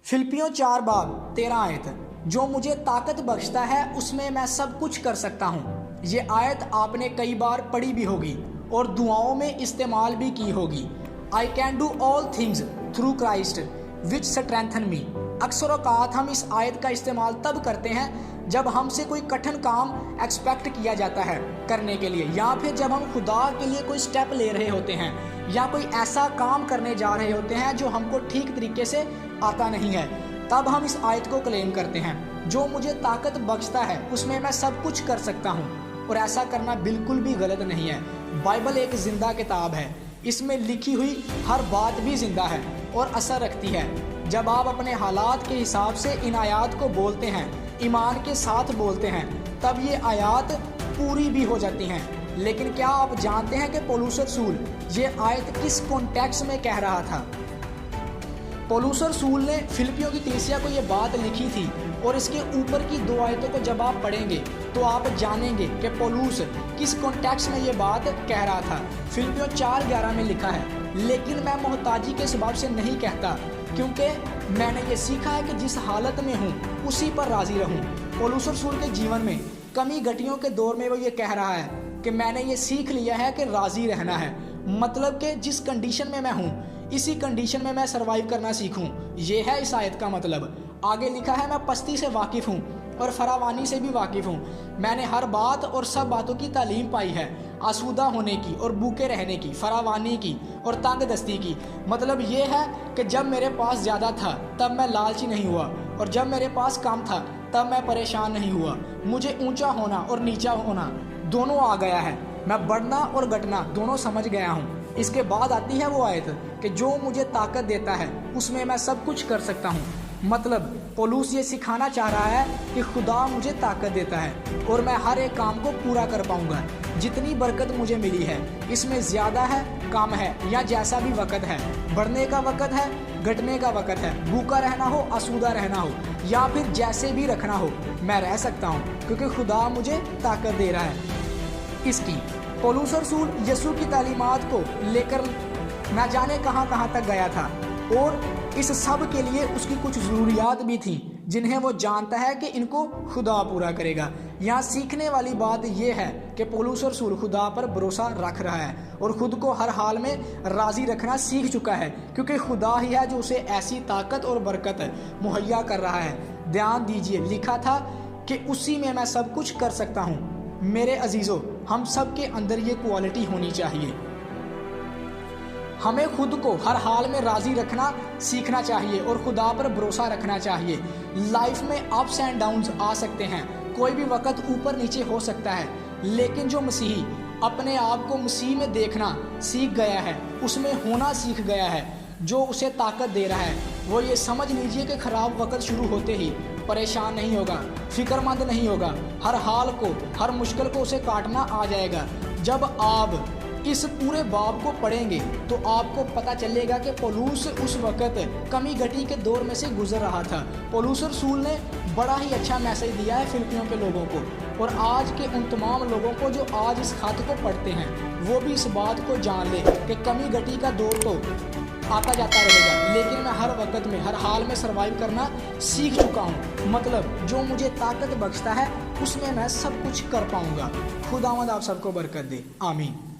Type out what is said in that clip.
फिलिप्पियों 4 बाब 13 आयत, जो मुझे ताकत बख्शता है उसमें मैं सब कुछ कर सकता हूँ। ये आयत आपने कई बार पढ़ी भी होगी और दुआओं में इस्तेमाल भी की होगी। I can do all things through Christ which strengthen me. अक्सर औकात हम इस आयत का इस्तेमाल तब करते हैं जब हमसे कोई कठिन काम एक्सपेक्ट किया जाता है करने के लिए, या फिर जब हम खुदा के लिए कोई स्टेप ले रहे होते हैं या कोई ऐसा काम करने जा रहे होते हैं जो हमको ठीक तरीके से आता नहीं है। तब हम इस आयत को क्लेम करते हैं, जो मुझे ताकत बख्शता है उसमें मैं सब कुछ कर सकता हूँ। और ऐसा करना बिल्कुल भी गलत नहीं है। बाइबल एक जिंदा किताब है, इसमें लिखी हुई हर बात भी जिंदा है और असर रखती है। जब आप अपने हालात के हिसाब से इन आयात को बोलते हैं, ईमान के साथ बोलते हैं, तब ये आयात पूरी भी हो जाती हैं। लेकिन क्या आप जानते हैं कि पौलुस रसूल ये आयत किस कॉन्टेक्स्ट में कह रहा था? पौलुस रसूल ने फिलिप्पियों की कलीसिया को ये बात लिखी थी, और इसके ऊपर की 2 आयतों को जब आप पढ़ेंगे तो आप जानेंगे कि पौलुस किस कॉन्टेक्स्ट में ये बात कह रहा था। फिलिप्पियों 4:11 में लिखा है, लेकिन मैं मोहताजी के स्वभाव से नहीं कहता, क्योंकि मैंने ये सीखा है कि जिस हालत में हूँ उसी पर राजी रहूँ। पौलुस रसूल के जीवन में कमी घटियों के दौर में वो ये कह रहा है कि मैंने ये सीख लिया है कि राजी रहना है। मतलब कि जिस कंडीशन में मैं हूँ इसी कंडीशन में मैं सरवाइव करना सीखूं। ये है इस आयत का मतलब। आगे लिखा है, मैं पस्ती से वाकिफ़ हूँ और फरावानी से भी वाकिफ़ हूँ। मैंने हर बात और सब बातों की तालीम पाई है, आसूदा होने की और भूखे रहने की, फरावानी की और तंग दस्ती की। मतलब ये है कि जब मेरे पास ज़्यादा था तब मैं लालची नहीं हुआ, और जब मेरे पास कम था तब मैं परेशान नहीं हुआ। मुझे ऊंचा होना और नीचा होना दोनों आ गया है। मैं बढ़ना और घटना दोनों समझ गया हूँ। इसके बाद आती है वो आयत कि जो मुझे ताकत देता है उसमें मैं सब कुछ कर सकता हूँ। मतलब पौलुस ये सिखाना चाह रहा है कि खुदा मुझे ताकत देता है और मैं हर एक काम को पूरा कर पाऊंगा। जितनी बरकत मुझे मिली है इसमें ज़्यादा है, कम है, या जैसा भी वक़्त है, बढ़ने का वक़्त है, घटने का वक़्त है, भूखा रहना हो, आसूदा रहना हो, या फिर जैसे भी रखना हो, मैं रह सकता हूँ क्योंकि खुदा मुझे ताकत दे रहा है। इसकी पौलुस रसूल यीशु की तालीमात को लेकर न जाने कहाँ तक गया था, और इस सब के लिए उसकी कुछ ज़रूरियात भी थी जिन्हें वो जानता है कि इनको खुदा पूरा करेगा। यहाँ सीखने वाली बात यह है कि पौलुस रसूल खुदा पर भरोसा रख रहा है और ख़ुद को हर हाल में राज़ी रखना सीख चुका है, क्योंकि खुदा ही है जो उसे ऐसी ताकत और बरकत मुहैया कर रहा है। ध्यान दीजिए, लिखा था कि उसी में मैं सब कुछ कर सकता हूँ। मेरे अजीज़ों, हम सब के अंदर ये क्वालिटी होनी चाहिए। हमें खुद को हर हाल में राज़ी रखना सीखना चाहिए और खुदा पर भरोसा रखना चाहिए। लाइफ में अप्स एंड डाउन्स आ सकते हैं, कोई भी वक़्त ऊपर नीचे हो सकता है, लेकिन जो मसीही अपने आप को मसीह में देखना सीख गया है, उसमें होना सीख गया है, जो उसे ताकत दे रहा है, वो ये समझ लीजिए कि ख़राब वक़्त शुरू होते ही परेशान नहीं होगा, फिक्रमंद नहीं होगा। हर हाल को, हर मुश्किल को उसे काटना आ जाएगा। जब आप इस पूरे बाब को पढ़ेंगे तो आपको पता चलेगा कि पौलुस उस वक़्त कमी घटी के दौर में से गुजर रहा था। पौलुस रसूल ने बड़ा ही अच्छा मैसेज दिया है फिलिप्पियों के लोगों को, और आज के उन तमाम लोगों को जो आज इस खत को पढ़ते हैं वो भी इस बात को जान ले कि कमी घटी का दौर तो आता जाता रहेगा, लेकिन मैं हर वक़्त में, हर हाल में सरवाइव करना सीख चुका हूँ। मतलब जो मुझे ताकत बख्शता है उसमें मैं सब कुछ कर पाऊँगा। खुदावंद आप सबको बरकत दे। आमीन।